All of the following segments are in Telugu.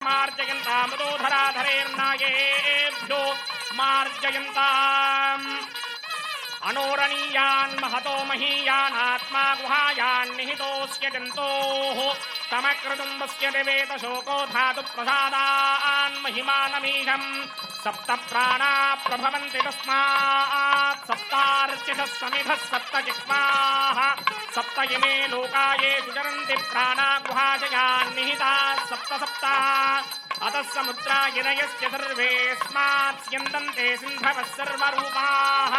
मार्जयन्तामुदोधराधरेर्नागेभ्यो मार्जयन्ताम् अनोरणीयान् महतो महीयानात्मा गुहायान् निहितोऽस्य जन्तोः तमकृतुम्बस्य दिवेत शोको धातु प्रसादान् महिमानमीशम् सप्त प्राणा प्रभवन्ति तस्मात् सप्तार्चिषः समिधः सप्त जिह्वाः सप्त इमे लोकाये सुचरन्ति प्राणा गुहाशयान् निहिताः सप्त सप्त अतः समुद्रागिरयस्य सर्वेऽस्मात् स्यन्दन्ते सिन्धवः सर्वरूपाः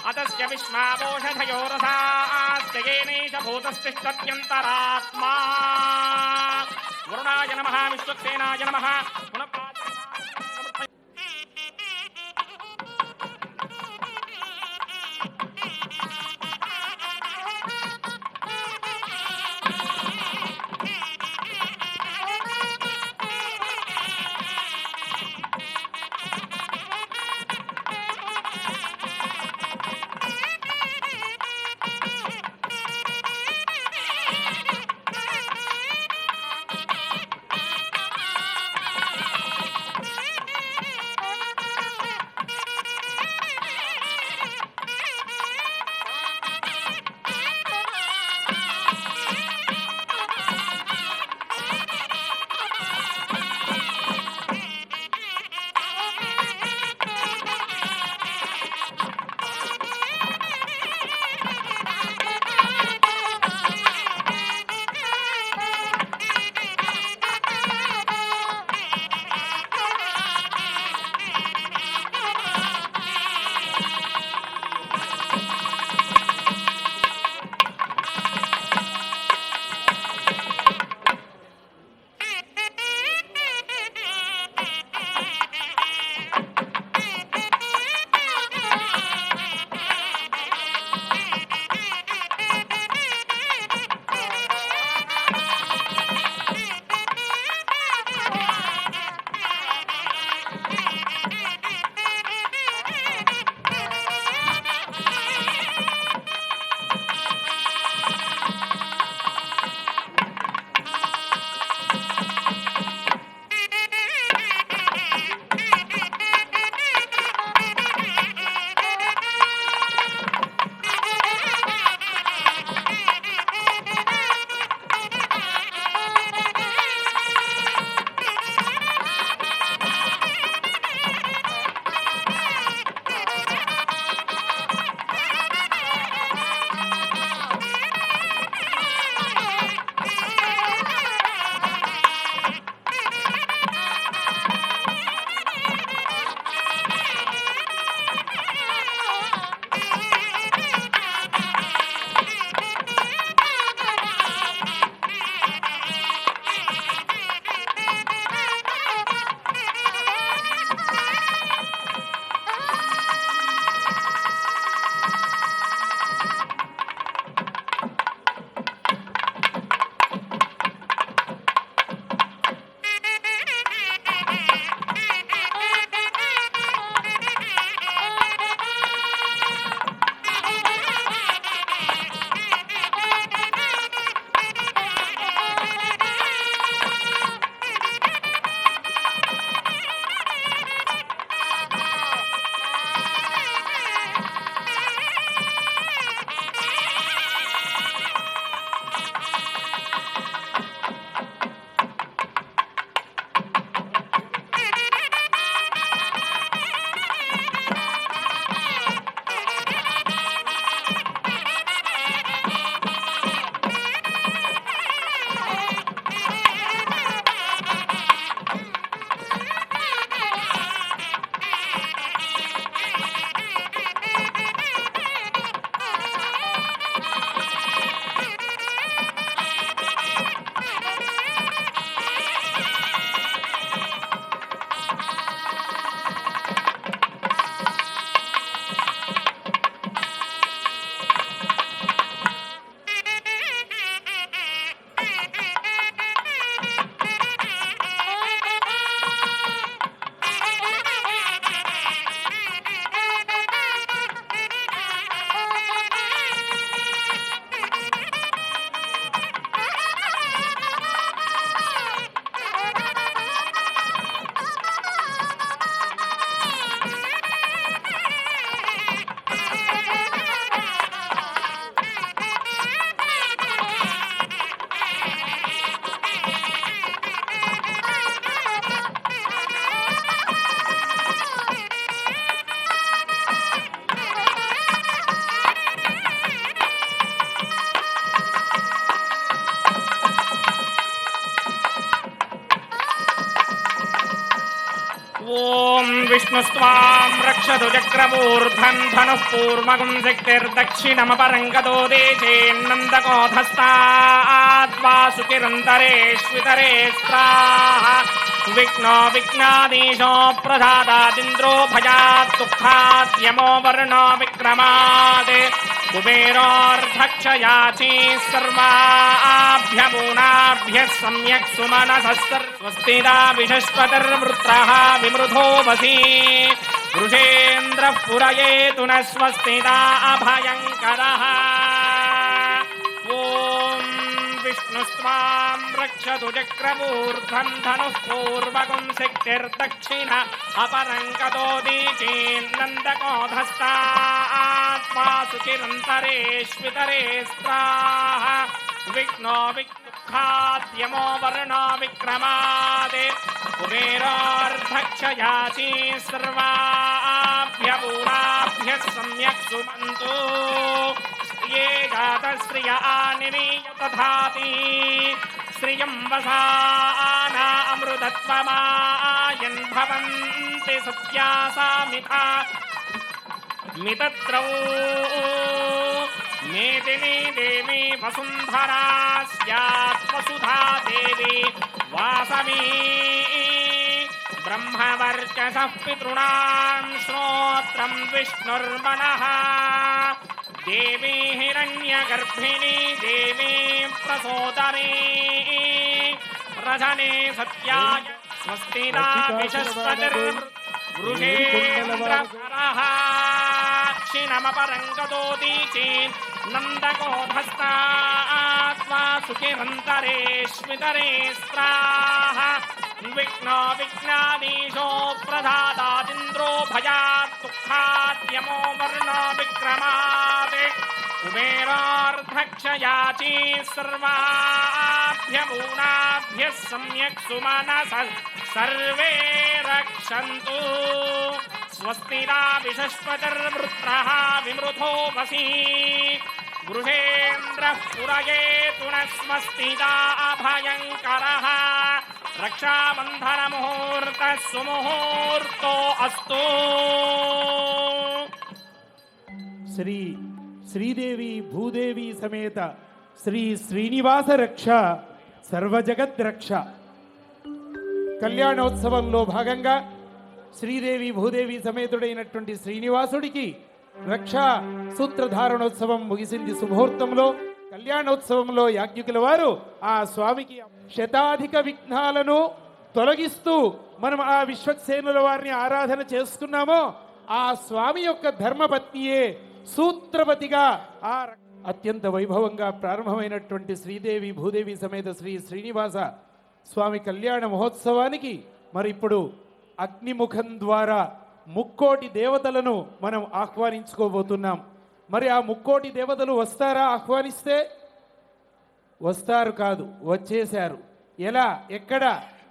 अतस्य विश्वावोषधयो रसास्य येनैष भूतस्तिष्ठत्यन्तरात्मा वरुणाय नमः विश्वक्सेनाय नमः ఓం విష్ణుస్త్వాం రక్షతు చక్రమూర్ధం ధనుః పూర్వగం శక్తిర్దక్షిణమపరంగతో దేశేన్నందకోధస్తాద్వాసుకిరంతరేష్వితరే స్త్రాః విఘ్నో విఘ్నాదీశో ప్రసాదాదింద్రో భయాత్ దుఃఖాద్యమో వర్ణో విక్రమాద్ కుబేరోర్ధక్షయాచీ సర్వాభ్యమూనాభ్యः సమ్యక్ సుమనసः స్వస్తిదా విషస్పతిర్వృత్రః విమృధో వసీ వృషేంద్రః పురయేతు న స్వస్తిదా అభయంకరః. ఓం విష్ణుస్త్వాం రక్షతు చక్రమూర్ధం ధనుః పూర్వగం శక్తిర్దక్షిణ అపరంగతో దీచేన్నందకోధస్తాత్వాసుచిరంతరేష్వితరే స్త్రాః విఘ్నో విఘ్నుఃఖాద్యమో వర్ణో విక్రమాద్ కుబేరోర్ధక్షయాచీ సర్వాభ్యమూనాభ్యः సమ్యక్ సుమంతు శ్రియే జాతశ్రియ ఆనిరీయ తథాతి శ్రియం వసానా అమృతత్వమాయన్ భవంతి సత్యాసామిథా మితత్రౌ మేదినీ దేవీ వసుంధరా స్యాత్ వసుధా దేవీ వాసవీ బ్రహ్మవర్చసః పితॄణాం శ్రోత్రం విష్ణుర్మనః దేవీ హిరణ్యగర్భిణీ దేవీ ప్రసోదరీ రజనే సత్యాయ స్వస్తిదా విషస్పతిర్వృషేంద్రః క్షిణమపరంగతో దీచేన్నందకోధస్తాత్వాసుచిరంతరేష్వితరే స్త్రాః విఘ్నో విఘ్నాదీశో ప్రసాదాదింద్రో భయాత్ దుఃఖాద్యమో వర్ణో విక్రమాద్ కుబేరోర్ధక్షయాచీ సర్వాభ్యమూనాభ్యः సమ్యక్ సుమనసः సర్వే రక్షन्तు స్వస్తిదా విషస్పతిర్వృత్రః విమృధో వసీ వృషేంద్రః పురయేతు న స్వస్తిదా అభయంకరః. రక్షాబంధన ముహూర్త సుముహూర్తో అస్తు. శ్రీ శ్రీదేవి భూదేవి సమేత శ్రీ శ్రీనివాస రక్ష సర్వజగద్ రక్ష కళ్యాణోత్సవంలో భాగంగా శ్రీదేవి భూదేవి సమేతుడైనటువంటి శ్రీనివాసుడికి రక్షా సూత్రధారణోత్సవం ముగిసింది. శుభముహూర్తంలో కళ్యాణోత్సవంలో యాజ్ఞికుల వారు ఆ స్వామికి శతాధిక విఘ్నాలను తొలగిస్తూ మనం ఆ విశ్వక్సేనుల వారిని ఆరాధన చేస్తున్నామో ఆ స్వామి యొక్క ధర్మపత్నియే సూత్రవతిగా ఆ అత్యంత వైభవంగా ప్రారంభమైనటువంటి శ్రీదేవి భూదేవి సమేత శ్రీ శ్రీనివాస స్వామి కళ్యాణ మహోత్సవానికి మరి ఇప్పుడు అగ్నిముఖం ద్వారా ముక్కోటి దేవతలను మనం ఆహ్వానించుకోబోతున్నాం. మరి ఆ ముక్కోటి దేవతలు వస్తారా? ఆహ్వానిస్తే వస్తారు కాదు, వచ్చేశారు. ఎలా, ఎక్కడ?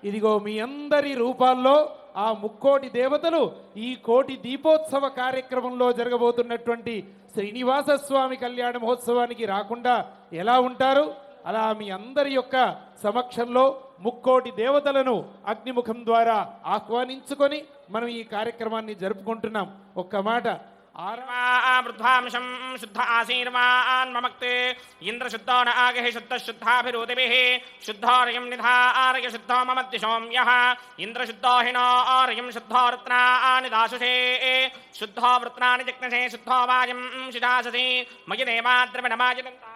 ఇదిగో మీ అందరి రూపాల్లో ఆ ముక్కోటి దేవతలు ఈ కోటి దీపోత్సవ కార్యక్రమంలో జరగబోతున్నటువంటి శ్రీనివాస స్వామి కళ్యాణ మహోత్సవానికి రాకుండా ఎలా ఉంటారు? అలా మీ అందరి యొక్క సమక్షంలో ముక్కోటి దేవతలను అగ్నిముఖం ద్వారా ఆహ్వానించుకొని మనం ఈ కార్యక్రమాన్ని జరుపుకుంటున్నాం. ఒక్క మాట, వృద్ధాంశం శుద్ధ ఆశీర్వాన్ మమక్తే ఇంద్రశుద్ధో న ఆగహి శుద్ధ శుద్ధాభిరుదిభిః శుద్ధోరయం నిధారయ శుద్ధో మమద్దిశోమ్యః ఇంద్రశుద్ధో హినో ఆరయం శుద్ధో రత్నాని దాశుషే శుద్ధో వృత్నాని జిగ్నషే శుద్ధో వాయం శిషాససి మయి దేవాద్రవిణమాజిదంతా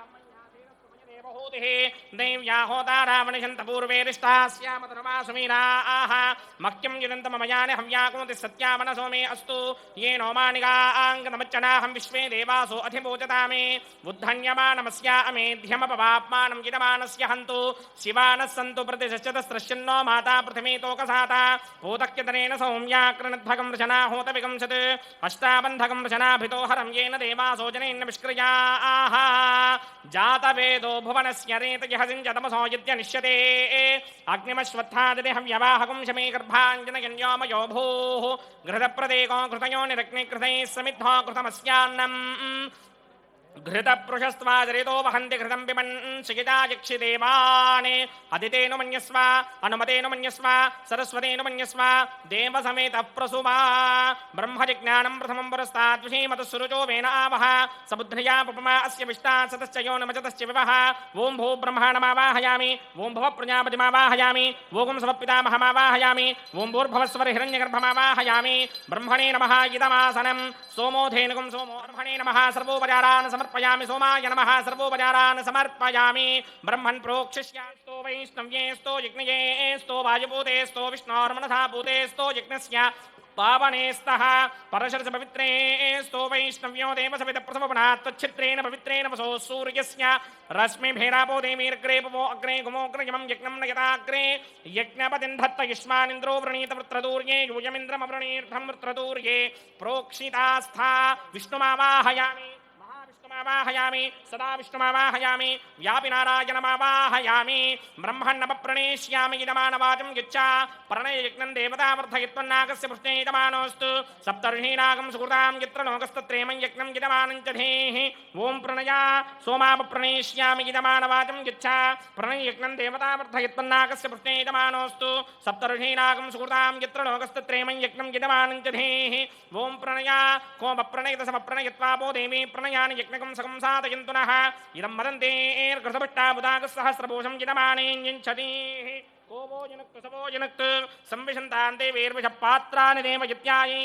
దేవ్యాహోతారామణిషంత పూర్వేరిష్టాస్యామధర్మాసుమీరాః మహ్యం యునంతమయాని హవ్యాకోతి సత్యామనసో మే అస్తు ఏ నోమానిగాంగనమచ్చనాహం విశ్వే దేవాసో అధిపూజతామే ఉద్ధన్యమానమస్యామేధ్యమపవాప్మానం జితమానస్య హంతు శివానः సంతు ప్రతిశశ్చతస్రశ్యన్నో మాతా పృథిమీతోకసాత పూతక్యతనేన సౌమ్యాక్రణద్భగం వృషనా హోతవికంసత్ అష్టాబంధకం వృషనాభితో హరం येन దేవాసో జనేన విష్క్రియాః జాతవేదో భువనస్య రేతయః సింజతమసో యద్యనిష్యతే అగ్నిమశ్వత్థాదితి హవ్యవాహకం శమే గర్భాంజనయన్యోమయో భూః ఘృతప్రదేకో ఘృతయో నిరగ్నికృతైः సమిద్ధో ఘృతమస్యాన్నం घृतपृषस्त्वाजरितो वहन्ति घृतं पिबन् शिखितायक्षिदेवाने अदितेनु मन्यस्व अनुमतेनु मन्यस्व सरस्वतेनु मन्यस्व देवसमेतः प्रसुवा ब्रह्मजिज्ञानं प्रथमं पुरस्तात् विषीमतः वेन आवह समुद्रया पपमा अस्य विष्टात् सतश्च यो नमचतश्च विवः ॐ भो ब्रह्माणमावाहयामि ॐ भव प्रजापतिमावाहयामि ॐ सवपितामहमावाहयामि ॐ भूर्भवस्वर हिरण्यगर्भमावाहयामि ब्रह्मणे नमः इदमासनं सोमोधेनुकं सोमो ब्रह्मणे नमः सर्वोपचारान् समर्पयामि सोमाय नमः सर्वोपचारान् समर्पयामि ब्रह्मन् प्रोक्षिष्यास्तो वैष्णव्येस्तो यज्ञयेस्तो वायुभूतेस्तो विष्णोर्मनसा भूतेस्तो यज्ञस्य पावनेस्तः परशरस पवित्रेस्तो वैष्णव्यो देवसवितप्रसवपनात् तच्छित्रेण पवित्रेण वसो सूर्यस्य रश्मिभिरापो देवीर्ग्रेपवो अग्रे गुमोग्रयमं यज्ञं नयताग्रे यज्ञपतिं धत्त युष्मानिन्द्रो वृणीतवृत्रदूर्ये यूयमिन्द्रमवृणीर्धं वृत्रदूर्ये प्रोक्षितास्था विष्णुमावाहयामि महाविष्णुमावाहयामि सदा विष्णुमावाहयामि व्यापि नारायणमावाहयामि ब्रह्मण्णपप्रणेष्यामि इदमानवाचं यच्चा प्रणययज्ञं देवतावर्धयत्वन्नागस्य पृष्ठे इदमानोऽस्तु सप्तर्षीनागं सुकृतां यत्र लोकस्तत्रेमं यज्ञं इदमानं च धेहि ॐ प्रणया सोमापप्रणेष्यामि इदमानवाचं यच्चा प्रणययज्ञं देवतावर्धयत्वन्नागस्य पृष्ठे इदमानोऽस्तु सप्तर्षीनागं सुकृतां यत्र लोकस्तत्रेमं यज्ञं इदमानं च धेहि ॐ प्रणया कोमप्रणयतसमप्रणयत्वापो देवी प्रणयानि यज्ञकं सकं साधयन्तु नः इदं मदन्तेर्घृतभट्टाबुधागस्सहस्रभूषं यजमानेऽञ्छतीः को वो जनक्तु सवो जनक्तु संविशन्तान्ते वेर्विषः पात्राणि देवयत्यायै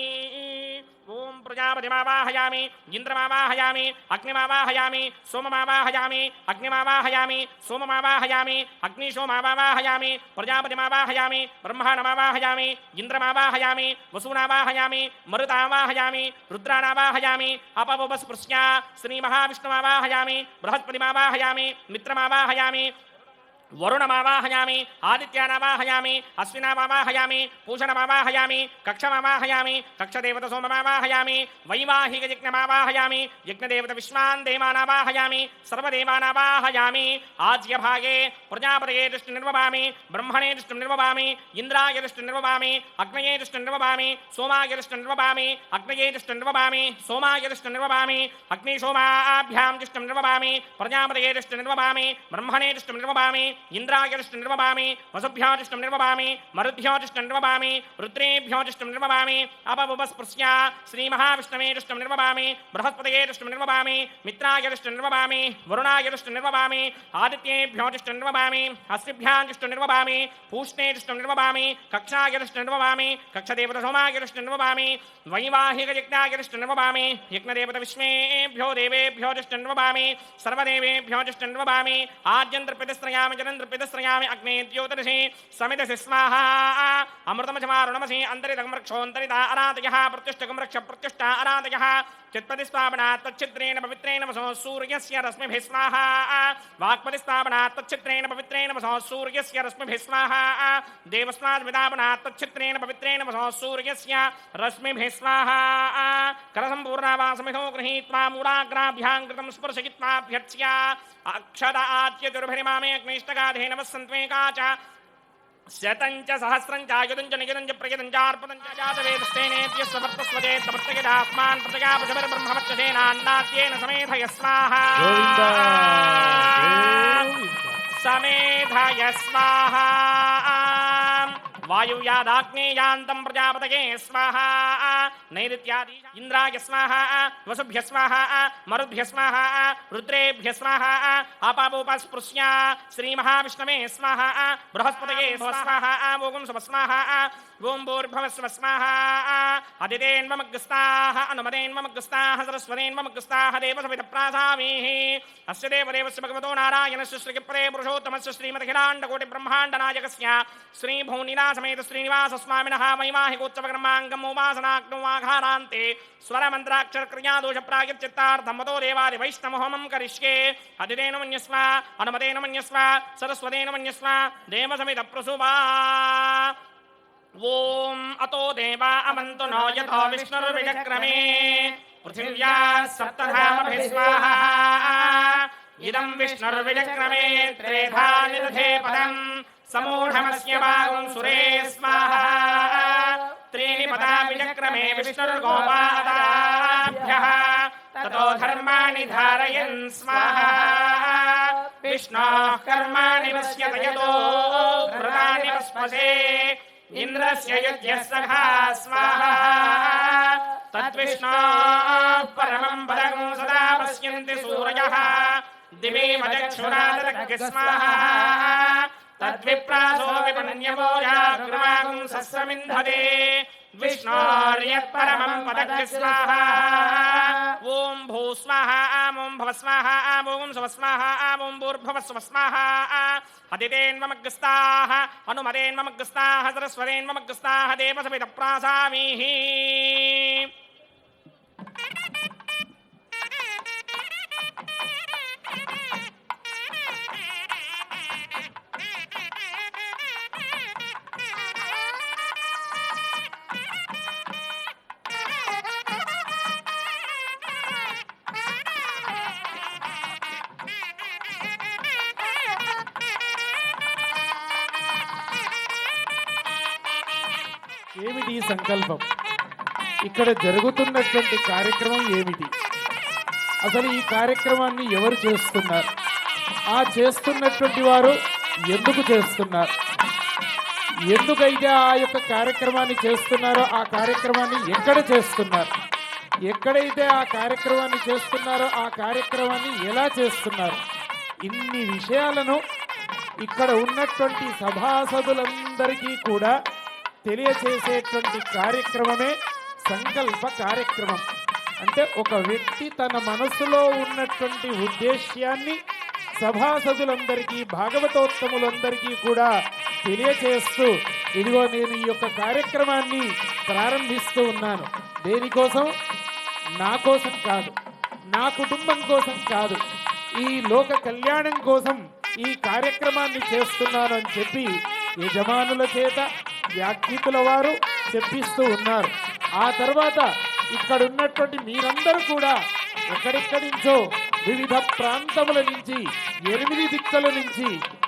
ॐ प्रजापतिमावाहयामि इन्द्रमावाहयामि अग्निमावाहयामि सोममावाहयामि अग्निमावाहयामि सोममावाहयामि अग्निशोमावाहयामि प्रजापतिमावाहयामि ब्रह्माणमावाहयामि इन्द्रमावाहयामि वसूनावाहयामि मरुतावाहयामि रुद्राणावाहयामि अपवस्पृश्या श्रीमहाविष्णुमावाहयामि बृहस्पतिमावाहयामि मित्रमावाहयामि वरुणमावाहयामि आदित्यानावाहयामि अश्विनावाहयामि पूषणमावाहयामि कक्षमावाहयामि कक्षदेवतसोममावाहयामि वैवाहिकयज्ञमावाहयामि यज्ञदेवतविश्वान् देवानावाहयामि सर्वदेवानावाहयामि आज्यभागे प्रजापतये दृष्टिर्निर्ववामि ब्रह्मणे दृष्टिर्निर्ववामि इन्द्राय दृष्टिर्निर्ववामि अग्नये दृष्टिर्निर्ववामि सोमाय दृष्टिर्निर्ववामि अग्नये दृष्टिर्निर्ववामि सोमाय दृष्टिर्निर्ववामि अग्निशोमाभ्यां दृष्टिर्निर्ववामि प्रजापतये दृष्टिर्निर्ववामि ब्रह्मणे दृष्टिर्निर्ववामि इंद्राय दृष्टिं निर्ववामि वसुभ्यो दृष्टिं निर्ववामि मरुद्भ्यो दृष्टिं निर्ववामि रुद्रेभ्यो दृष्टिं निर्ववामि अपवस्पृश्या श्रीमहाविष्णवे दृष्टिं निर्ववामि बृहस्पतये दृष्टिं निर्ववामि मित्राय दृष्टिं निर्ववामि वरुणाय दृष्टिं निर्ववामि आदित्येभ्यो दृष्टिं निर्ववामि हस्तिभ्यां दृष्टिं निर्ववामि पूष्णे दृष्टिं निर्ववामि कक्षाय दृष्टिं निर्ववामि कक्षदेवतसोमाय दृष्टिं निर्ववामि वैवाहिकयज्ञाय दृष्टिं निर्ववामि यज्ञदेवतविश्वेभ्यो देवेभ्यो दृष्टिं निर्ववामि सर्वदेवेभ्यो दृष्टिं निर्ववामि आद्यन्तर्पितस्त्रयामि जनन्तर्पितस्त्रयामि अग्ने द्योतरसि समितसि स्वाहा अमृतमचमारुणमसि अन्तरितं वृक्षोऽन्तरिता अरातयः प्रत्युष्टकं वृक्ष प्रत्युष्टा अरातयः चित्पतिस्थापनात् तच्छिद्रेण पवित्रेण वसो सूर्यस्य रश्मिभिः स्वाहा वाक्पतिस्थापनात् तच्छिद्रेण पवित्रेण वसो सूर्यस्य रश्मिभिः स्वाहा देवस्माद्विदापनात् तच्छिद्रेण पवित्रेण वसो सूर्यस्य रश्मिभिः स्वाहा करसम्पूर्णावासमिधो गृहीत्वा मूलाग्राभ्यां कृतं स्पर्शयित्वाभ्यर्च्य अक्षत आच्यतिर्भिरिमामे अग्निष्टगाधेनवः सन्त्वेका च शतञ्च सहस्रञ्च आयुधञ्च नियुधञ्च प्रयुधञ्च अर्पदञ्च जातवेदस्तेनेत्यस्य वर्तस्वते तमर्तयदात्मान् प्रजगापशुभिर्ब्रह्मवक्षसेनान्नाद्येन समेधय स्वाहा समेधय स्वाहा वायुव्यादाग्नेयान्तं प्रजापतये स्वाहा नैऋत्यादि इन्द्राय स्वाहा वसुभ्य स्वाहा मरुद्भ्य स्वाहा रुद्रेभ्य स्वाहा अपापोपस्पृश्या श्रीमहाविष्णवे स्वाहा बृहस्पतये स्वाहा ओं स्वाहा ओं भूर्भुवस्व स्वाहा अदितेन्वमग्रस्ताः अनुमतेन्वमग्रस्ताः सरस्वतेन्वमग्रस्ताः देवसवितप्रासावीः अस्य देवदेवस्य भगवतो नारायणस्य श्रीपदे पुरुषोत्तमस्य श्रीमदखिलाण्डकोटिब्रह्माण्डनायकस्य श्रीभूनिलासमेत श्रीनिवासस्वामिनः वैवाहिकोत्सवकर्माङ्गम् उपासनाग्नोमाघारान्ते स्वरमन्त्राक्षरक्रियादोषप्रायच्चित्तार्थं मतो देवादि वैष्णवहोमं करिष्ये अदितेन मन्यस्व अनुमतेन मन्यस्व सरस्वतेन मन्यस्व देवसमितप्रसुवा ओम अतो देवा अमन्तु नो यतो विष्णुर्विचक्रमे पृथिव्याः सप्तधामभिः स्वाहा इदं विष्णुर्विचक्रमे त्रेधा निदधे पदं समूढमस्य वागुं सुरे स्वाहा त्रीणि पदा विचक्रमे विष्णुर्गोपादाभ्यः ततो धर्माणि धारयन् स्वाहा विष्णोः कर्माणि पश्यत यतो व्रतानि वस्पसे इन्द्रस्य युध्यः सखा स्वाहा तद्विष्णोः परमं पदं सदा पश्यन्ति सूरयः दिवे मचक्षुरादरग् स्वाहा तद्विप्रासो विपण्यवो याग्रवागुं सस्रमिन्धते विष्णोर्यत्परमं पदग् स्वाहा ॐ भू स्वाहा ॐ भव स्वाहा ॐ सुव स्वाहा ॐ भूर्भुवः स्वः स्वाहा हदितेन्ममग्रस्ताः हनुमतेन्ममग्रस्ताः सरस्वतेन्ममग्रस्ताः देवसमितप्रासामीः ఏమిటి ఈ సంకల్పం? ఇక్కడ జరుగుతున్నటువంటి కార్యక్రమం ఏమిటి? అసలు ఈ కార్యక్రమాన్ని ఎవరు చేస్తున్నారు? ఆ చేస్తున్నటువంటి వారు ఎందుకు చేస్తున్నారు? ఎందుకైతే ఆ యొక్క కార్యక్రమాన్ని చేస్తున్నారో ఆ కార్యక్రమాన్ని ఎక్కడ చేస్తున్నారు? ఎక్కడైతే ఆ కార్యక్రమాన్ని చేస్తున్నారో ఆ కార్యక్రమాన్ని ఎలా చేస్తున్నారు? ఇన్ని విషయాలను ఇక్కడ ఉన్నటువంటి సభాసదులందరికీ కూడా తెలియచేసేటువంటి కార్యక్రమమే సంకల్ప కార్యక్రమం. అంటే ఒక వ్యక్తి తన మనసులో ఉన్నటువంటి ఉద్దేశ్యాన్ని సభాసదులందరికీ భాగవతోత్తములందరికీ కూడా తెలియచేస్తూ ఇదిగో నేను ఈ యొక్క కార్యక్రమాన్ని ప్రారంభిస్తూ ఉన్నాను. దేనికోసం? నా కోసం కాదు, నా కుటుంబం కోసం కాదు, ఈ లోక కళ్యాణం కోసం ఈ కార్యక్రమాన్ని చేస్తున్నాను అని చెప్పి యజమానుల చేత యాజ్ఞికుల వారు చెప్పిస్తూ ఉన్నారు. ఆ తర్వాత ఇక్కడ ఉన్నటువంటి మీరందరూ కూడా ఎక్కడెక్కడి నుంచో వివిధ ప్రాంతముల నుంచి 8 దిక్కుల నుంచి,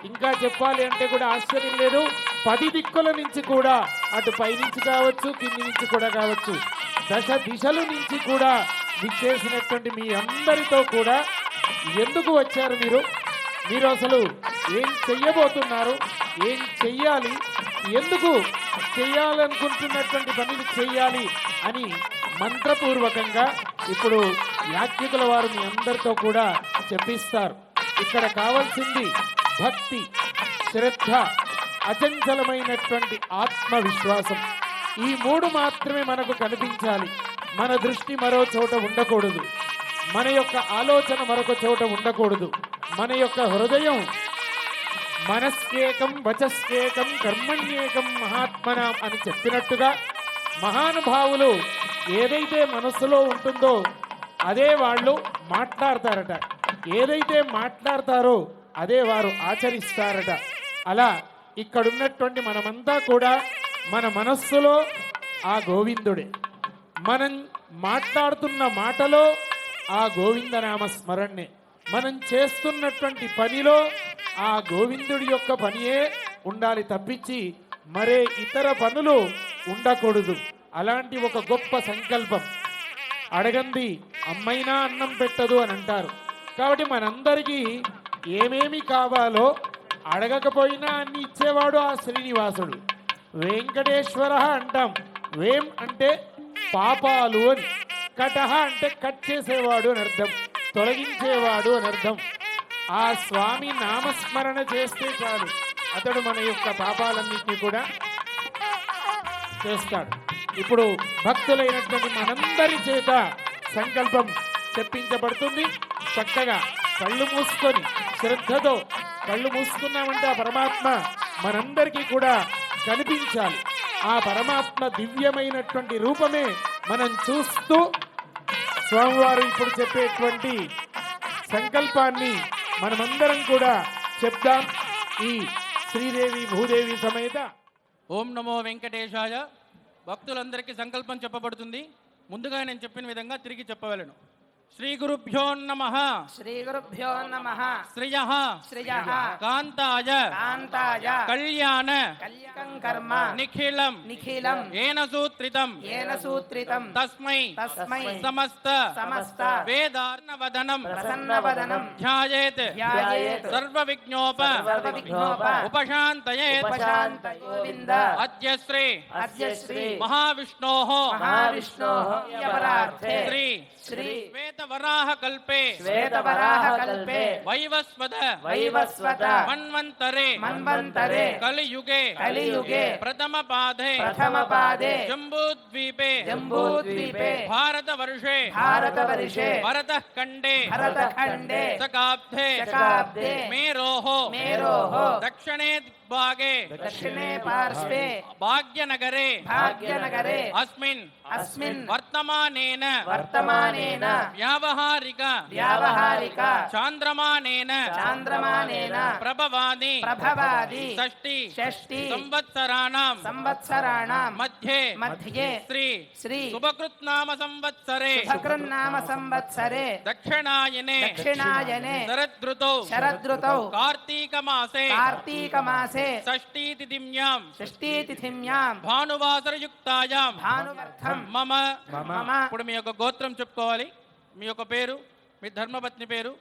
ఇంకా చెప్పాలి అంటే కూడా ఆశ్చర్యం లేదు 10 దిక్కుల నుంచి కూడా, అటు పైనుంచి కావచ్చు కింది నుంచి కూడా కావచ్చు, దశ దిశల నుంచి కూడా విచ్చేసినటువంటి మీ అందరితో కూడా ఎందుకు వచ్చారు? మీరు అసలు ఏం చెయ్యబోతున్నారు? ఏం చెయ్యాలి? ఎందుకు చెయ్యాలనుకుంటున్నటువంటి పనిని చెయ్యాలి అని మంత్రపూర్వకంగా ఇప్పుడు యాజ్ఞికుల వారు మీ అందరితో కూడా చెప్పిస్తారు. ఇక్కడ కావాల్సింది భక్తి, శ్రద్ధ, అచంచలమైనటువంటి ఆత్మవిశ్వాసం. ఈ 3 మాత్రమే మనకు కనిపించాలి. మన దృష్టి మరో చోట ఉండకూడదు, మన యొక్క ఆలోచన మరొక చోట ఉండకూడదు. మన యొక్క హృదయం మనస్కేకం వచస్కేకం కర్మణ్యేకం మహాత్మనాం అని చెప్పినట్టుగా మహానుభావులు ఏదైతే మనస్సులో ఉంటుందో అదే వాళ్ళు మాట్లాడతారట, ఏదైతే మాట్లాడతారో అదే వారు ఆచరిస్తారట. అలా ఇక్కడున్నటువంటి మనమంతా కూడా మన మనస్సులో ఆ గోవిందుడే, మనం మాట్లాడుతున్న మాటలో ఆ గోవిందనామ స్మరణే, మనం చేస్తున్నటువంటి పనిలో ఆ గోవిందుడి యొక్క పనియే ఉండాలి తప్పించి మరే ఇతర పనులు ఉండకూడదు. అలాంటి ఒక గొప్ప సంకల్పం. అడగంది అమ్మైనా అన్నం పెట్టదు అని అంటారు. కాబట్టి మనందరికీ ఏమేమి కావాలో అడగకపోయినా అన్ని ఇచ్చేవాడు ఆ శ్రీనివాసుడు. వెంకటేశ్వర అంటాం. వేం అంటే పాపాలు అని, కటహ అంటే కట్ చేసేవాడు అని అర్థం, తొలగించేవాడు అని అర్థం. ఆ స్వామి నామస్మరణ చేస్తే చాలు, అతడు మన యొక్క పాపాలన్నింటినీ కూడా చేస్తాడు. ఇప్పుడు భక్తులైనటువంటి మనందరి చేత సంకల్పం చెప్పించబడుతుంది. చక్కగా కళ్ళు మూసుకొని శ్రద్ధతో కళ్ళు మూసుకున్నామంటే ఆ పరమాత్మ మనందరికీ కూడా కనిపించాలి. ఆ పరమాత్మ దివ్యమైనటువంటి రూపమే మనం చూస్తూ స్వామివారు ఇప్పుడు చెప్పేటువంటి సంకల్పాన్ని మనమందరం కూడా చెప్దాం. ఈ శ్రీదేవి భూదేవి సమేత ఓం నమో వెంకటేశాయ. భక్తులందరికీ సంకల్పం చెప్పబడుతుంది. ముందుగా నేను చెప్పిన విధంగా తిరిగి చెప్పవలను. శ్రీ గురుభ్యో నమః శ్రీగురుభ్యో నమః శ్రియః శ్రియః కాంతాయ కాంతాయ కళ్యాణ కళ్యాణం కర్మ నిఖిలం నిఖిలం ఏన సూత్రితం ఏన సూత్రితం తస్మై తస్మై సమస్త సమస్త వేదార్ణవదనం ప్రసన్నవదనం ధ్యాయేత్ ధ్యాయేత్ సర్వవిఘ్నోప సర్వవిఘ్నోప ఉపశాంతయేత్ ఉపశాంత గోవింద అద్య శ్రీ అద్య శ్రీ మహావిష్ణోః మహావిష్ణోః యవరార్థే శ్రీ శ్రీ శ్వేతవరాహ కల్పే శ్వేతవరాహ కల్పే వైవస్వత వైవస్వత మన్వంతరే మన్వంతరే కలియుగే కలియుగే ప్రథమ పాదే ప్రథమ పాదే జంబూద్వీపే జంబూద్వీపే భారతవర్షే భారతవర్షే భరతః ఖండే భరతఖండే శకాబ్దే శకాబ్దే మేరోః మేరోః దక్షిణే దిగ్భాగే దక్షిణే పార్శ్వే భాగ్యనగరే భాగ్యనగరే అస్మిన్ అస్మిన్ వర్తమానేన వర్తమానేన వ్యావహారిక వ్యావహారిక చాంద్రమానేన చాంద్రమానేన ప్రభవాది ప్రభవాది షష్ఠి షష్ఠి సంవత్సరాణం సంవత్సరాణం మధ్యే మధ్యే శ్రీ శ్రీ శుభకృత్నామ సంవత్సరే శుభకృన్నామ సంవత్సరే దక్షిణాయనే దక్షిణాయనే శరదృతౌ శరదృతౌ కార్తీక మాసే కార్తీక మాసే షష్ఠీ తిథిమ్యాం షష్ఠీతిథిమ్యాం భానువాసరయుక్తాయాం భానువర్ధం మమ మమ ఇప్పుడు మీ యొక్క గోత్రం చెప్పుకోవాలి మీ యొక్క పేరు మీ ధర్మపత్ని పేరు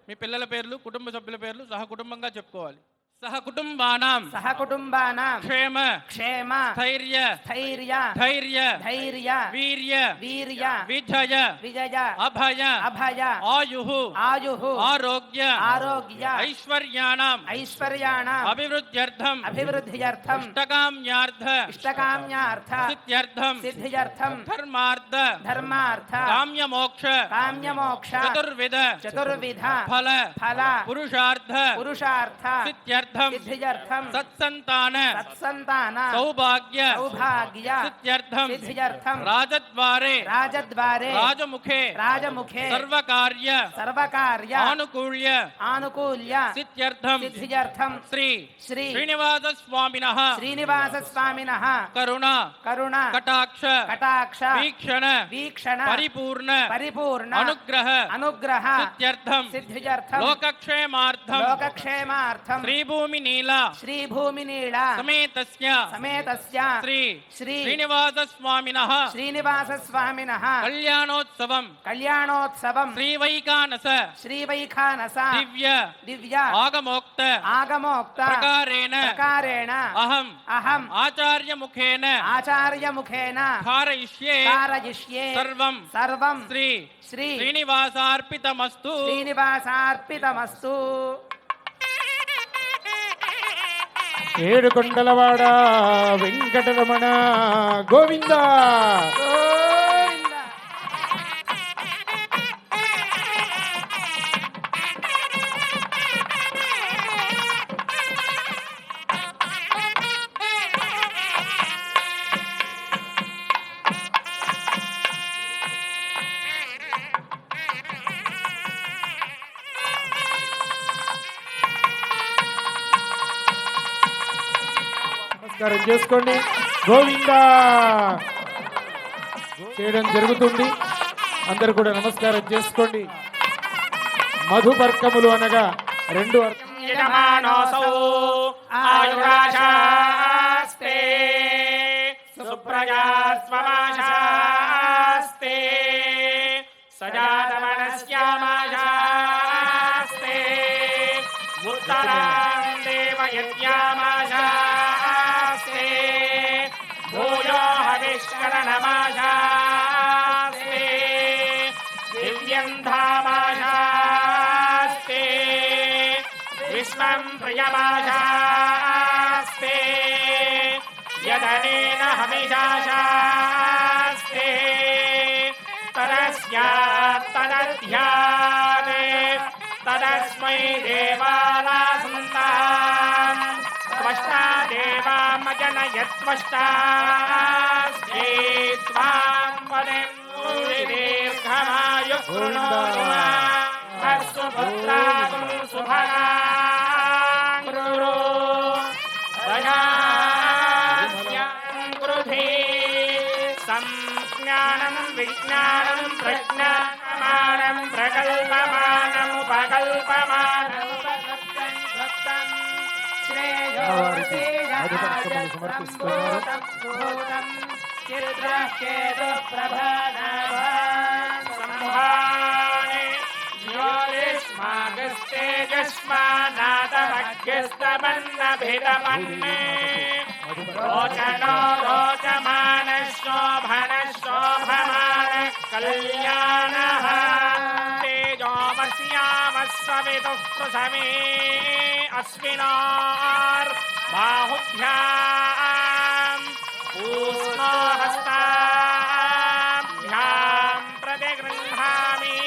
మీ పిల్లల పేర్లు కుటుంబ సభ్యుల పేర్లు సహకుటుంబంగా చెప్పుకోవాలి సహకుటుంబానాం సహకుటుంబానాం క్షేమ క్షేమ స్థైర్య స్థైర్య ధైర్య ధైర్య వీర్య వీర్య విజయ విజయ అభయ అభయ ఆయు ఆయు ఆరోగ్య ఆరోగ్య ఐశ్వర్యాణం ఐశ్వర్యాణం అభివృద్ధ్యర్థం అభివృద్ధ్యర్థం ఇష్టకామ్యార్థ ఇష్టకామ్యార్థ సిద్ధ్యర్థం సిద్ధ్యర్థం ధర్మార్థ ధర్మార్థ కామ్యమోక్ష కామ్యమోక్ష చతుర్విధ చతుర్విధ ఫల ఫల పురుషార్థ పురుషార్థ సిద్ధ్యర్థం సిద్ధ్యర్థం సత్సంతాన సత్సంతాన సౌభాగ్య సౌభాగ్య సిద్ధ్యర్థం సిద్ధ్యర్థం రాజద్వారే రాజద్వారే రాజముఖే రాజముఖే సర్వకార్య సర్వకార్య ఆనుకూల్య ఆనుకూల్య సిద్ధ్యర్థం సిద్ధ్యర్థం శ్రీ శ్రీ శ్రీనివాస స్వామినః శ్రీనివాస స్వామినః కరుణ కరుణ కటాక్ష కటాక్ష వీక్షణ వీక్షణ పరిపూర్ణ పరిపూర్ణ అనుగ్రహ అనుగ్రహ సిద్ధ్యర్థం సిద్ధ్యర్థం లోకక్షేమార్థం లోకక్షేమార్థం శ్రీభూమి నీల శ్రీభూమి నీళ సమేతస్య సమేతస్య శ్రీ శ్రీ శ్రీనివాస స్వామినః శ్రీనివాస స్వామినః కళ్యాణోత్సవం కళ్యాణోత్సవం శ్రీవైకానస శ్రీవైఖానస దివ్య దివ్య ఆగమోక్త ఆగమోక్త ప్రకారేణ ప్రకారేణ అహం అహం ఆచార్యముఖేన ఆచార్యముఖేన ధారయిష్యే कारयिष्ये సర్వం सर्वं శ్రీ श्री శ్రీనివాసార్పితమస్తు श्रीनिवासार्पितमस्तु ఏడుకొండలవాడ వెంకటరమణ గోవింద गोविन्द నమస్కారం చేసుకోండి. గోవింద చేయడం జరుగుతుంది. అందరు కూడా నమస్కారం చేసుకోండి. మధుపర్కములు అనగా రెండు యజమానోऽసౌ ఆయురాశాస్తే సుప్రజా స్వమాశాస్తే సజాతమనస్యామాశాస్తే ఉత్తరాం దేవయజ్ఞామాశాస్తే భూయో హవిష్కరణమాశాస్తే దివ్యం ధామాశాస్తే విశ్వం ప్రియమాశాస్తే యదనేన హవిషాశాస్తే తదస్యాత్తదధ్యాదే తదస్మై దేవానాసంతాం త్వష్టా దేవామజనయత్వష్టాస్తే త్వాం పదం దీర్ఘమాయుః కృణోతు అస్సు పుత్రాగం శుభగాం కృణో దయాస్యాం కృధి సంజ్ఞానం విజ్ఞానం ప్రజ్ఞానమా ప్రకల్పమానం ప్రకల్పమానముపకల్పమానముపకల్పం శ్రేయో వారికి మధుపర్కములు సమర్పిస్తున్నారు. చిత్రకేతు ప్రభానాభాన్ సంహానే జ్యోతిష్మాగస్తేజస్మానాదమగ్యస్తమన్నభిదమన్నే రోచనో రోచమాన శోభన శోభమాన కళ్యాణః తేజోమస్యామస్సవితుః పృథమే అస్మినార్ బాహుభ్యాం పూష్ణో హస్తాభ్యాం ప్రతిగృహామి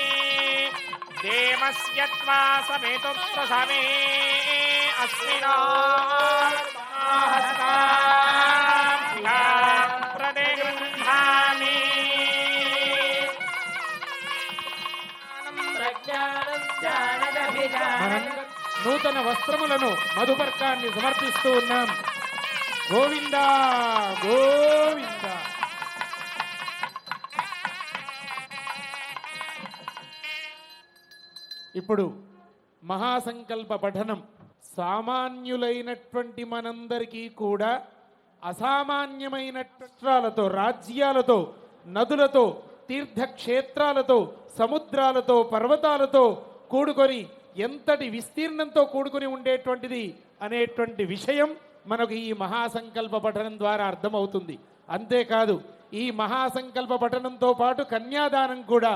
దేవస్య త్వా సవితుః పృథమే అస్మినార్ హస్తాభ్యాం ప్రతిగృహామి మనం నూతన వస్త్రములను మధుపర్కాన్ని సమర్పిస్తూ ఉన్నాం. గోవింద గోవింద. ఇప్పుడు మహాసంకల్ప పఠనం సామాన్యులైనటువంటి మనందరికీ కూడా అసామాన్యమైన రాష్ట్రాలతో, రాజ్యాలతో, నదులతో, తీర్థక్షేత్రాలతో, సముద్రాలతో, పర్వతాలతో కూడుకొని ఎంతటి విస్తీర్ణంతో కూడుకొని ఉండేటువంటిది అనేటువంటి విషయం మనకు ఈ మహాసంకల్ప పఠనం ద్వారా అర్థమవుతుంది. అంతేకాదు ఈ మహాసంకల్ప పఠనంతో పాటు కన్యాదానం కూడా,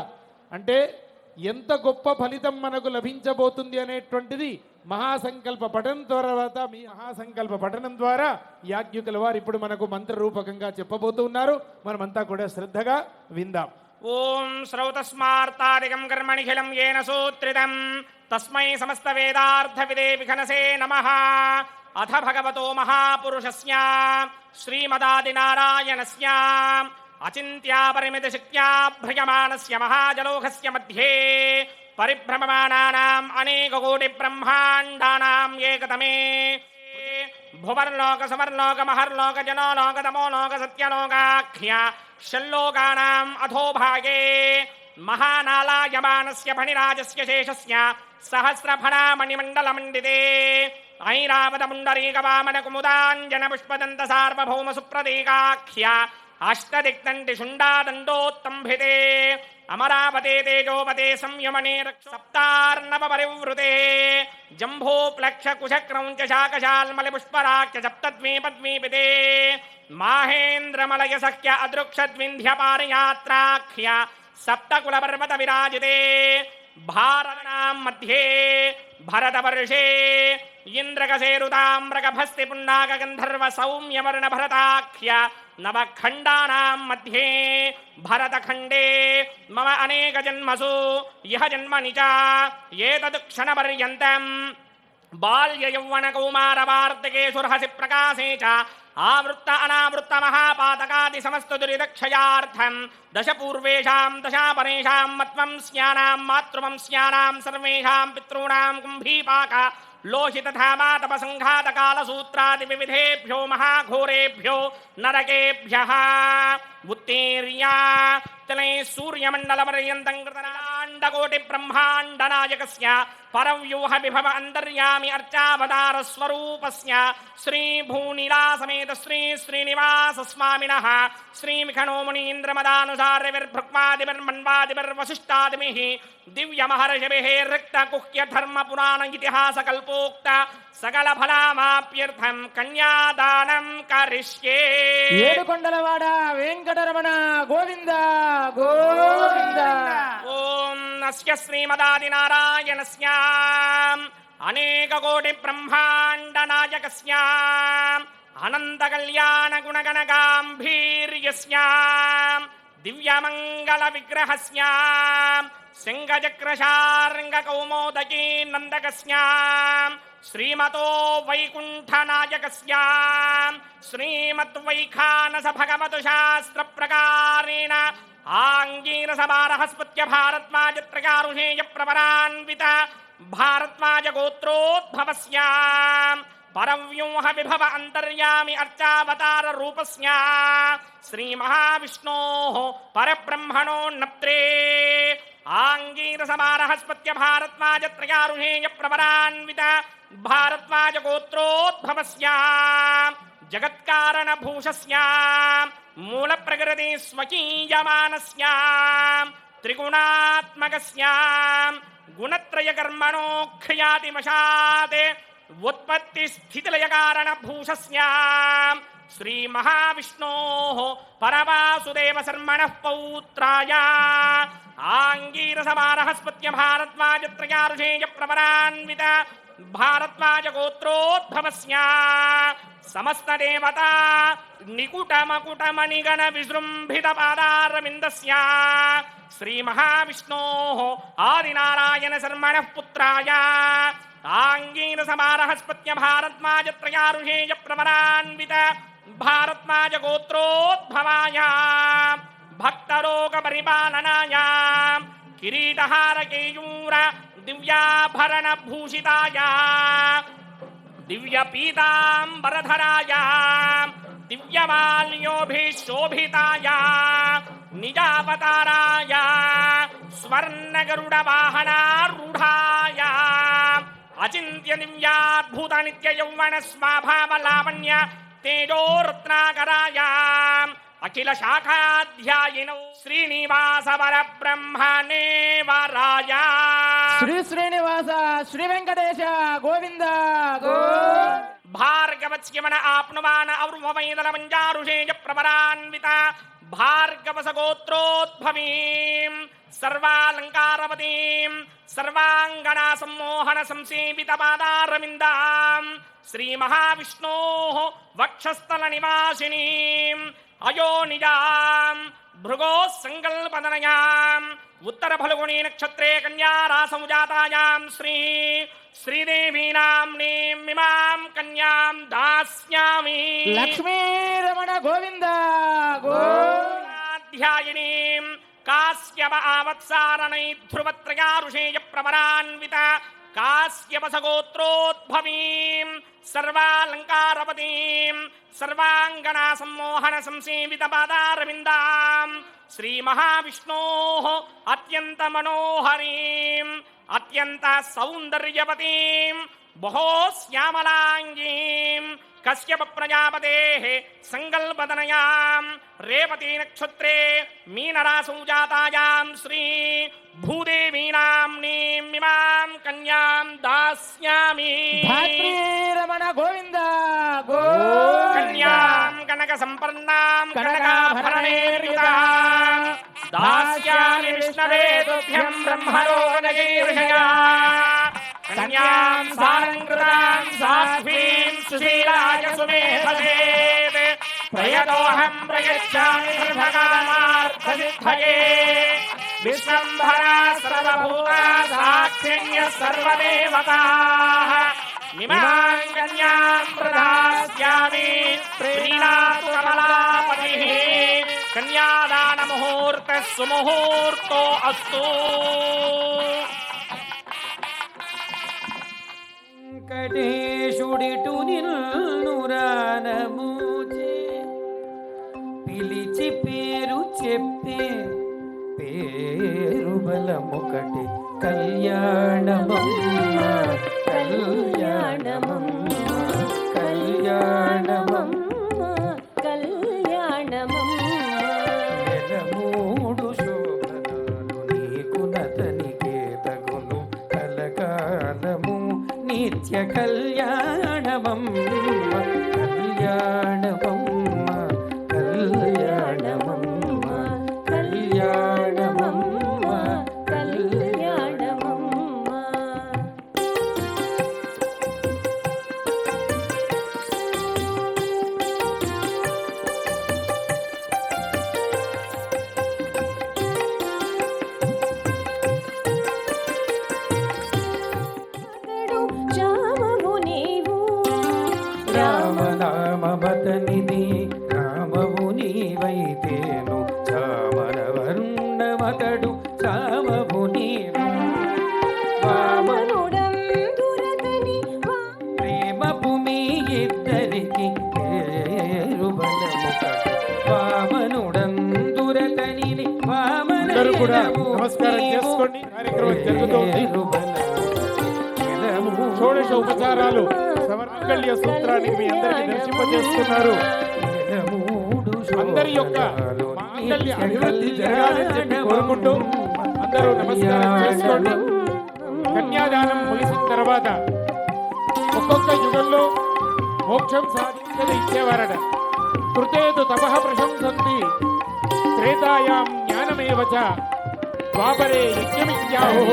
అంటే ఎంత గొప్ప ఫలితం మనకు లభించబోతుంది అనేటువంటిది మహాసంకల్ప పఠనం తర్వాత, మీ మహాసంకల్ప పఠనం ద్వారా యాజ్ఞికుల వారు ఇప్పుడు మనకు మంత్రరూపకంగా చెప్పబోతున్నారు. మనమంతా కూడా శ్రద్ధగా విందాం. ఓం శ్రౌతస్మార్తాదికం కర్మణిఖిలం येन సూత్రితం తస్మై సమస్త వేదార్థ విదే విఘనసే నమః. అథ భగవతో మహాపురుషస్య శ్రీమదాదినారాయణస్య అచింత్యాపరిమిత శక్త్యా భ్రయమాణస్య మహాజలోకస్య మధ్యే పరిభ్రమమానానాం అనేకకోటి బ్రహ్మాండానాం ఏకతమే భువర్లోక సమర్లోక మహర్లోక జనోలోక తమోలోక సత్యలోకాఖ్య షల్లోకానాం అధోభాగే మహానాలాయమానస్య ఫణిరాజస్య శేషస్య సహస్రఫణామణిమండలమండితే ఐరావతముండరీకవామనకుముదాంజన పుష్పదంత సార్వభౌమ సుప్రతీకాఖ్య అష్టదిక్తంటి శుండాదండోత్తంభితే అమరావతే తేజోపతే సంయమనే సప్తార్ణవ పరివృతే జంభోప్లక్ష కుశక్రౌంచ శాకశాల్మలి పుష్పరాఖ్య సప్తద్వీపద్వీపితే మాహేంద్రమలయ సఖ్య అదృక్షద్వింధ్య పారయాత్రాఖ్య సప్తకుల పర్వత విరాజితే భారతాం మధ్యే భరతవర్షే ఇంద్రకసేరుతామ్రకభస్తి పున్నాక గంధర్వ సౌమ్యవర్ణ భరతాఖ్య నవఖండానాం మధ్యే భరతఖండే మమ అనేక జన్మసు ఇహ జన్మని చ ఏతదుక్షణపర్యంతం బాల్య యౌవన కౌమార వార్ధకేశుర్హసి ప్రకాశే చ ఆవృత్త అనావృత్త మహాపాతకాది సమస్త దురిదక్షయార్థం దశ పూర్వేషాం దశాపరేషాం మత్వంస్యానాం మాతృవంస్యానాం సర్వేషాం పితॄణాం కుంభీపాక లోహితధామా తపసంఘాతకాలసూత్రాది వివిధేభ్యో మహాఘోరేభ్యో నరకేభ్యః ఉత్తీర్య తలే సూర్యమండలపర్యంతం కృతనాండకోటి బ్రహ్మాండనాయకస్య పరవ్యూహ విభవ అంతర్యామి అర్చావతార స్వరూపస్య శ్రీ భూనిలాసమేత శ్రీ శ్రీనివాస స్వామినః శ్రీమిఖణో మునీంద్రమదానుసారివిర్భృక్మాదివిర్మన్వాదివిర్వశిష్టాదిభిః దివ్యమహర్షిభిः రిక్తకుహ్య ధర్మ పురాణ ఇతిహాస కల్పోక్త సకల ఫలామాప్యర్థం కన్యాదానం కరిష్యే. ఏడుకొండలవాడ వెంకటరమణ గోవింద గోవింద. ఓం అస్య శ్రీమదాదినారాయణస్య అనేక కోటి బ్రహ్మాండ నాయకస్య అనంత కళ్యాణ గుణగణ గాంభీర్యస్య దివ్యమంగళ విగ్రహస్య సింగచక్రశార్ంగ కౌమోదకీ నందకస్య శ్రీమతో వైకుంఠనాయకస్య శ్రీమద్వైఖానస భగవతు శాస్త్ర ప్రకారేణ ఆంగీరసభారహస్పత్య భారద్వాజత్రకారుషేయ ప్రవరాన్విత భారద్వాజ గోత్రోద్భవస్య పరవ్యూహ విభవ అంతర్యామి అర్చావతార రూపస్య శ్రీ మహావిష్ణోః పరబ్రహ్మణో నప్త్రే ఆంగీరసమారహస్పత్య భారద్వాజత్రయారుహేయ ప్రవరాన్విత భారద్వాజ గోత్రోద్భవస్య జగత్కారణభూషస్య మూల ప్రకృతి స్వకీయమానస్య త్రిగుణాత్మకస్య గుణత్రయ కర్మణోఖ్యాతిమశాత్ ఉత్పత్తి స్థితిలయ కారణభూషస్య శ్రీ మహావిష్ణోః పరవాసుదేవ శర్మణః పౌత్రాయ ఆంగీరసమారహస్పత్య భారద్వాజత్రయారుషేయ ప్రవరాన్విత భారద్వాజ గోత్రోద్భవస్య సమస్త దేవతా నికుటమకుటమణిగణ విజృంభిత పాదారవిందస్య శ్రీ మహావిష్ణోః ఆదినారాయణ శర్మణః పుత్రాయ ఆంగీరసమారహస్పత్య భారద్వాజత్రయారుషేయ ప్రవరాన్విత భారద్వాజ గోత్రోద్భవాయ భక్తరోగ పరిపాలనాయ కిరీటహార కేయూర దివ్యాభరణ భూషితాయ దివ్య పీతాంబరధరాయ దివ్యమాల్యోభిశోభితాయ నిజావతారాయ స్వర్ణగరుడ వాహనారూఢాయ అచింత్య దివ్యాద్భుత నిత్య యౌవన స్వభావ లావణ్య తేజోరత్నాకరాయ అఖిల శాఖాధ్యాయినౌ శ్రీనివాస వర బ్రహ్మణే వరాయ శ్రీ శ్రీనివాస శ్రీ వెంకటేశ గోవింద గోవింద. భార్గవస్యమన ఆప్నువాన ఔర్వమైదల మంజారుషేయ ప్రవరాన్విత భార్గవస గోత్రోద్భవీం సర్వాలంకారవతీం సర్వాంగనా సమ్మోహన సంసేవిత పాదారవిందాం శ్రీ మహావిష్ణోః వక్షస్థల నివాసినీం అయోనిజాం భృగోః సంకల్పదనయాం ఉత్తర ఫల్గుణీ నక్షత్రే కన్యా రాసముజాతాయాం శ్రీదేవీ నామ్నీం ఇమాం కన్యాం దాస్యామి లక్ష్మీరమణ గోవింద గోవింద. ధ్యాయినీం కాశ్యప ఆవత్సారణై ధ్రువత్రయారుషేయ ప్రవరాన్విత కాశ్యపస గోత్రోద్భవీం సర్వాలంకారవతీం సర్వాంగనా సమ్మోహన సంసేవిత పాదారవిందాం శ్రీ మహావిష్ణోః అత్యంత మనోహరీం అత్యంత సౌందర్యవతీం బహో శ్యామలాంగీం కశ్యప ప్రజాపతేః సంకల్పదనయాం రేవతీ నక్షత్రే మీనరాసౌ జాతాయాం శ్రీ భూదేవీ నామ్నీం ఇమాం కన్యాం దాస్యామి ధాత్రీరమణ గోవింద గోవింద. కన్యాం కనక సంపన్నాం కనకాభరణైర్యుతాం దాస్యామి విష్ణవే తుభ్యం బ్రహ్మలోకనగైర్షయా కన్యాం సాలంకృతాం సాధ్వీం సుశీలాయ సుమేధసేత్ ప్రయతోహం ప్రయచ్ఛామి సర్వకామార్థసిద్ధయే విశ్వంభరా సర్వభూతా సాక్షిణ్య సర్వదేవతాః ఇమాం కన్యాం ప్రదాస్యామి ప్రీణాతు కమలాపతిః కన్యాదాన ముహూర్త సుముహూర్తో అస్తు వెంకటేశుడిటు నిన్నురానమూచే పిలిచి పేరు చెప్పే పేరు బలమొకటి కళ్యాణమమ్మ కళ్యాణమమ్మ కళ్యాణమమ్మ నెలమూడు శోభనాలు నీకు నతనికే తగును కలకాలము నిత్య కళ్యాణమమ్మ కళ్యాణమమ్మ కళ్యాణమమ్మ కళ్యాణమమ్మ రామనామమతనిది రామవు నీవైతేను చామరవర్ణమతడు చామవు నీవు ప్రేమపు మీ ఇద్దరికి పేరు బలముకటి వామనుడందురతనిని వామన కూడా నమస్కారం చేసుకోండి. కార్యక్రమం జరుగుతోంది. షోడశ ఉపచారాలు సమర్గళ్య సూత్రాన్ని మీ అందరికీ దర్శింపజేస్తున్నారు. అందరి యొక్క మాంగళ్య అభివృద్ధి జరగాలని చెప్పి కోరుకుంటూ అందరూ నమస్కారం చేసుకోండి. కన్యాదానం ముగిసిన తర్వాత ఒక్కొక్క యుగంలో మోక్షం సాధించని ఇచ్చేవారట. కృతేతు తపః ప్రశంసంతి త్రేతాయాం జ్ఞానమేవ చ ద్వాపరే యజ్ఞమిత్యాహుః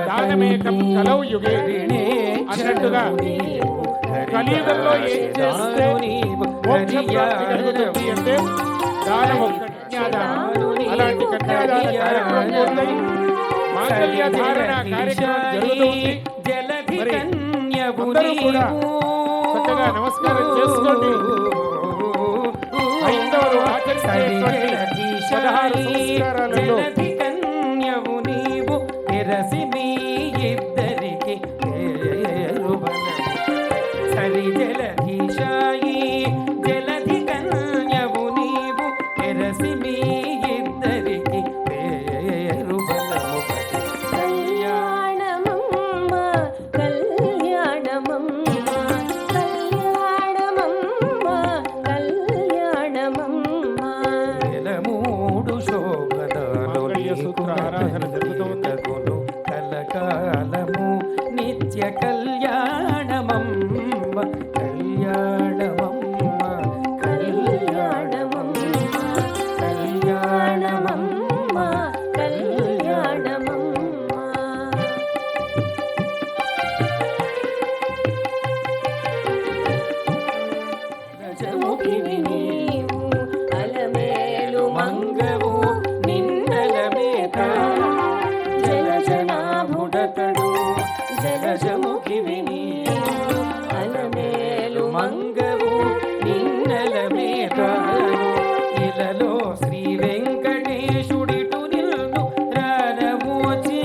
దానమేకం కలౌ యుగే అన్నట్టుగా కలియుగంలో ఏం చేస్తే మోక్షం ప్రాప్తి కలుగుతుంది అంటే దానం ఒక్క కన్యాదానం. అలాంటి కన్యాదాన కార్యక్రమం పూర్తయి మాంగళ్య ధారణ కార్యక్రమం జరుగుతుంది. మరి అందరూ కూడా చక్కగా నమస్కారం చేసుకోండి. హైందవులు ఆచరించేటువంటి 16 సంస్కారాలలో సరి జలధీశాయి జలధి కన్యవు నీవు ఎరసి మీ ఇద్దరికి పేరు బలము కళ్యాణమమ్మ కళ్యాణమమ్మ కళ్యాణమమ్మ కళ్యాణమమ్మ మూడు శోభనాలు మాంగళ్య సూత్ర ఆరాధన జరుగుతోంది. కలకాలము నిత్య కళ్యాణమమ్మ కళ్యాణమమ్మ కళ్యాణమమ్మ కళ్యాణమమ్మ కళ్యాణమమ్మ రజముఖివి నీవు అలమేలు మంగవు నిన్నలమేత జలజనాభుడతడు జలజముఖివి అలమేలు మంగవు నిన్నలమేత ఇలలో శ్రీ వెంకటేశుడిటు నిల్ను రానవోచే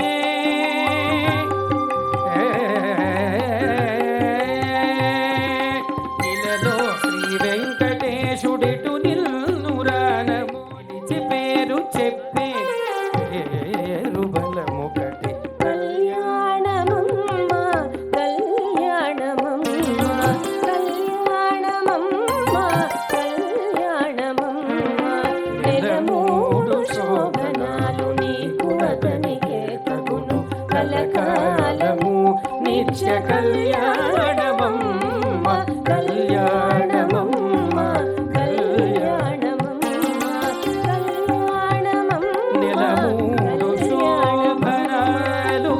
ఇలలో శ్రీ వెంకటేశుడిటు నిల్ను రానవోచి పేరు చెప్పే పేరు బలముకటి కళ్యాణమమ్మ కళ్యాణమమ్మ కళ్యాణమమ్మ కళ్యాణమమ్మ నెలమూడు శోభనాలు నీకు అతనికే తగును కలకాలము నిత్య కళ్యాణమమ్మ కళ్యాణమమ్మ కళ్యాణమమ్మ కళ్యాణమమ్మ నెలమూడు శోభనాలు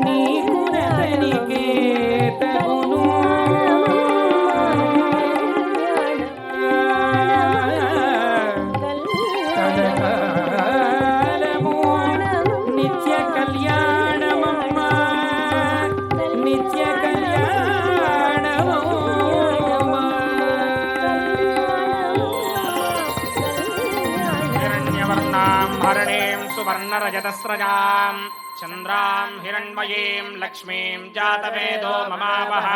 నీకు నతనికే తగును కలకాలము నిత్య కళ్యాణమమ్మ నిత్య हिरण्यवर्णां हरणीं सुवर्णरजतस्रजां चन्द्रां हिरण्मयीं लक्ष्मीं जातवेदो ममावह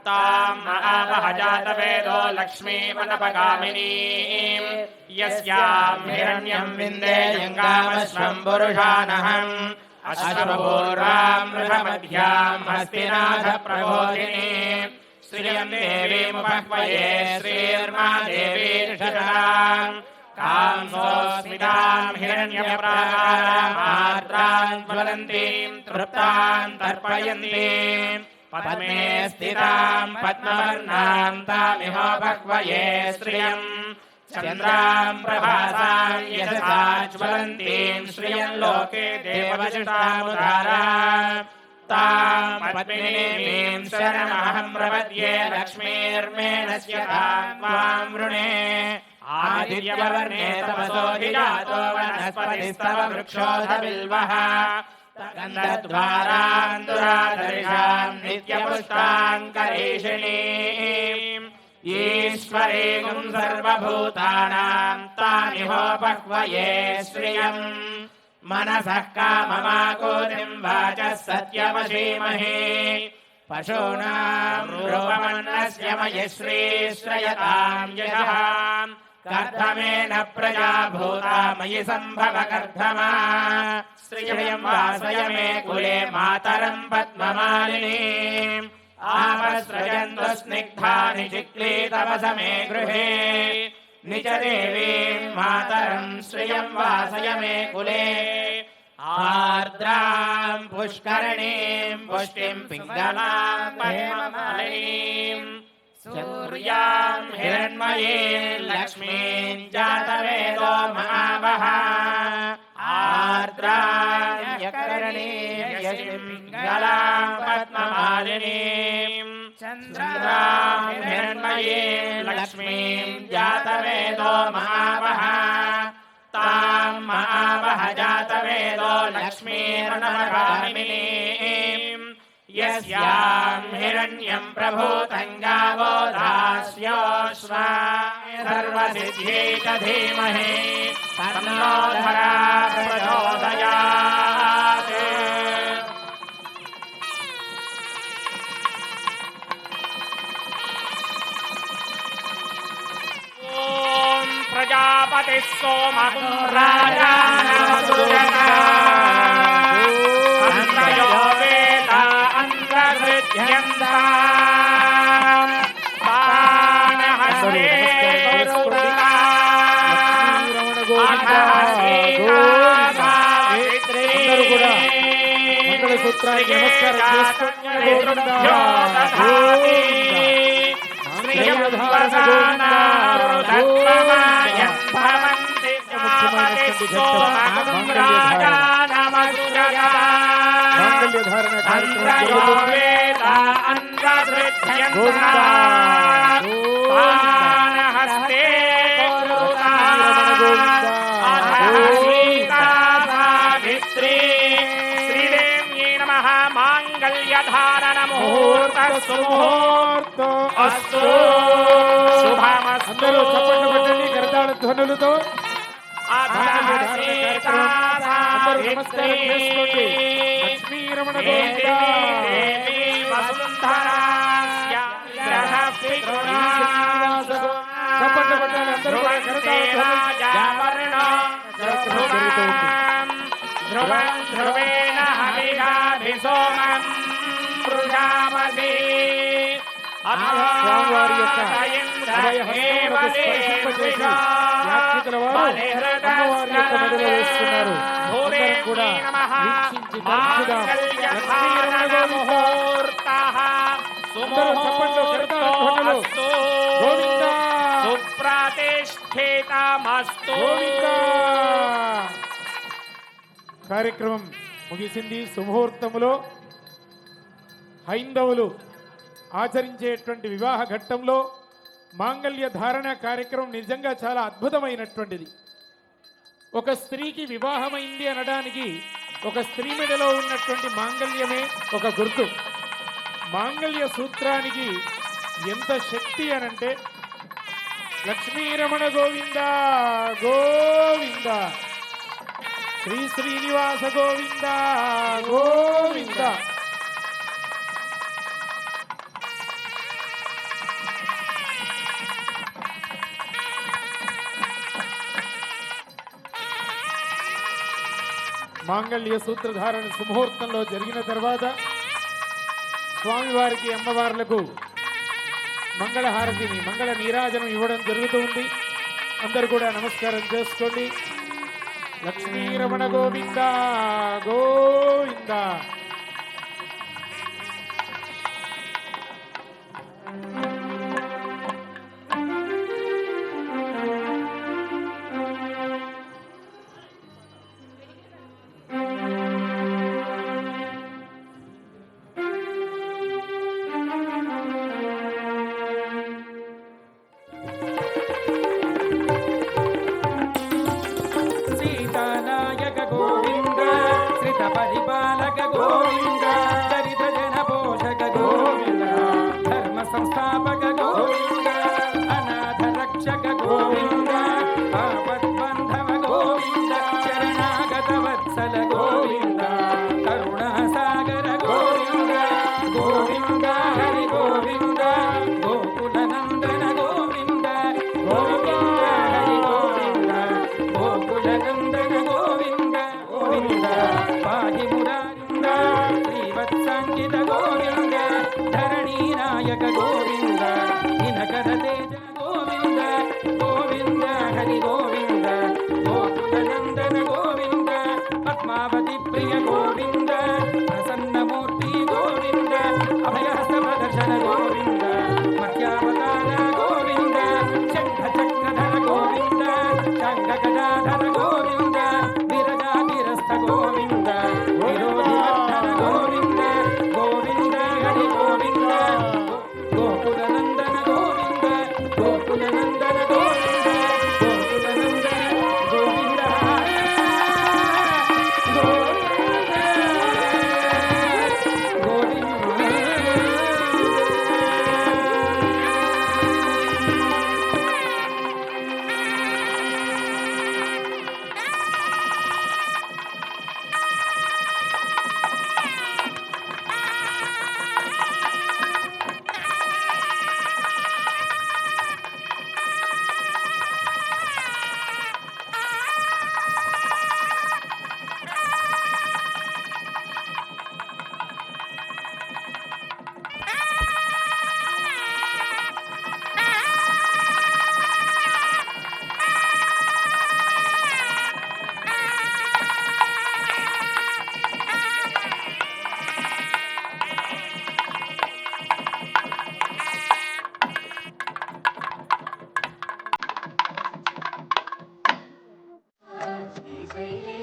तां महावह जातवेदो लक्ष्मीमनपगामिनीं यस्यां हिरण्यं विन्देयङ्गामश्वं पुरुषानहम् अश्वपूर्वां वृषमध्यां हस्तिनाथप्रबोधिनीं श्रियं देवीमुपह्वये श्रीर्मा देवी ऋषदाम् कांसोऽस्मितां हिरण्यप्राकारामार्द्रां ज्वलन्तीं तृप्तां तर्पयन्तीं पद्मे स्थितां पद्मवर्णां तामिहोपह्वये श्रियं चन्द्रां प्रभासां यशसा ज्वलन्तीं श्रियं लोके देववशिष्टामुदारा तां पद्मिनीं शरणमहं प्रपद्ये लक्ष्मीर्मेणस्य तां त्वां वृणे आदित्यवर्णे तपसोऽधिजातो वनस्पतिस्तव वृक्षोऽधबिल्वः गन्धद्वारान्दुरादर्शां नित्यपुष्टां करीषिणीम् ईश्वरीं सर्वभूतानां तामिहोपह्वये श्रियम् मनसः काममाकोतिं वाचः सत्यमशीमहे पशूनां रूपमन्नस्य मयि श्रीश्रयतां यशः कर्दमेन प्रजा भूता मयि सम्भव कर्दमा श्रियं वासय मे कुले मातरं पद्ममालिनीम् आपस्रजन्तु स्निग्धानि चिक्लीतवस मे गृहे निज देवीं मातरं श्रियं वासय मे कुले आर्द्रां पुष्करणीं पुष्टिं पिङ्गलां पद्ममालिनीम् सूर्यां हिरण्मयीं लक्ष्मीं जातवेदो महावः आर्द्रां यकरणीं यशिं पिङ्गलां पद्ममालिनीं चन्द्रां हिरण्मयीं लक्ष्मीं जातवेदो महावः तां महावः जातवेदो लक्ष्मीर्नमगामिनीं यस्यां हिरण्यं प्रभूतं गावो दास्योऽश्वाय सर्वसिद्ध्यै च धीमहि तन्नो धरा प्रचोदयात्। ॐ प्रजापतिः सोमगुं राजानमसुरता अन्त्रयो वेदा अन्त्रहृद्यन्ताम् पाणहस्ते गुरुता అందరూ కూడా మంగళసూత్రానికి నమస్కారం చేసుకోండి. మాంగళ్యధారణ మాంగళ్యధారణ ముహూర్త సుముహూర్త అస్తు శుభమస్తు. అందరూ చప్పట్లు కొట్టండి కరతాళ ధ్వనులతో. అందరూ నమస్కారం చేసుకోండి. లక్ష్మీరమణ గోవింద చప్పట్లు కొట్టాలి అందరూ కూడా కరతాళ ధ్రువం ధ్రువేణ హవిషాభిసోమం పృజామసి. స్వామివారి యొక్క అభయ హస్తములకు స్పర్శింపజేసి యాత్రికుల వారు అమ్మవారి యొక్క మెడలో వేస్తున్నారు. అందరూ కూడా వీక్షించి తరచుగా లక్ష్మీరమణ గోవింద. అందరూ చప్పట్లు కరతాళ ధ్వనులు. గోవింద సుప్రతిష్ఠితమస్తు. గోవింద. కార్యక్రమం ముగిసింది. శుభముహూర్తములో హైందవులు ఆచరించేటువంటి వివాహ ఘట్టంలో మాంగళ్య ధారణ కార్యక్రమం నిజంగా చాలా అద్భుతమైనటువంటిది. ఒక స్త్రీకి వివాహమైంది అనడానికి ఒక స్త్రీ మెడలో ఉన్నటువంటి మాంగళ్యమే ఒక గుర్తు. మాంగళ్య సూత్రానికి ఎంత శక్తి అనంటే లక్ష్మీరమణ గోవింద గోవింద, శ్రీ శ్రీనివాస గోవింద గోవింద. మాంగళ్య సూత్రధారణ సుముహూర్తంలో జరిగిన తర్వాత స్వామివారికి అమ్మవార్లకు మంగళహారతిని మంగళ నీరాజనం ఇవ్వడం జరుగుతుంది. అందరూ కూడా నమస్కారం చేసుకోండి. లక్ష్మీరమణ గోవింద గోవింద. సీతానాయక గోవింద, శ్రిత పరిపాలక గోవింద, దరిద్ర జన పోషక గోవింద, ధర్మ సంస్థాపక హరి గోవింద గోకులనందన గోవింద పద్మావతి ప్రియ గోవింద ప్రసన్నమూర్తి గోవింద అభయహస్త ప్రదర్శన గోవింద మధ్యావతార గోవింద శంఖ చక్రధర గోవింద శంఖ గదాధర గోవింద విరజాగిరస్థ గోవింద విరోధివర్ధన గోవింద గోవింద హరి గోవింద గోకులనందన గోవింద గోకులనందన గోవింద గోకులనందన గోవింద శ్రీ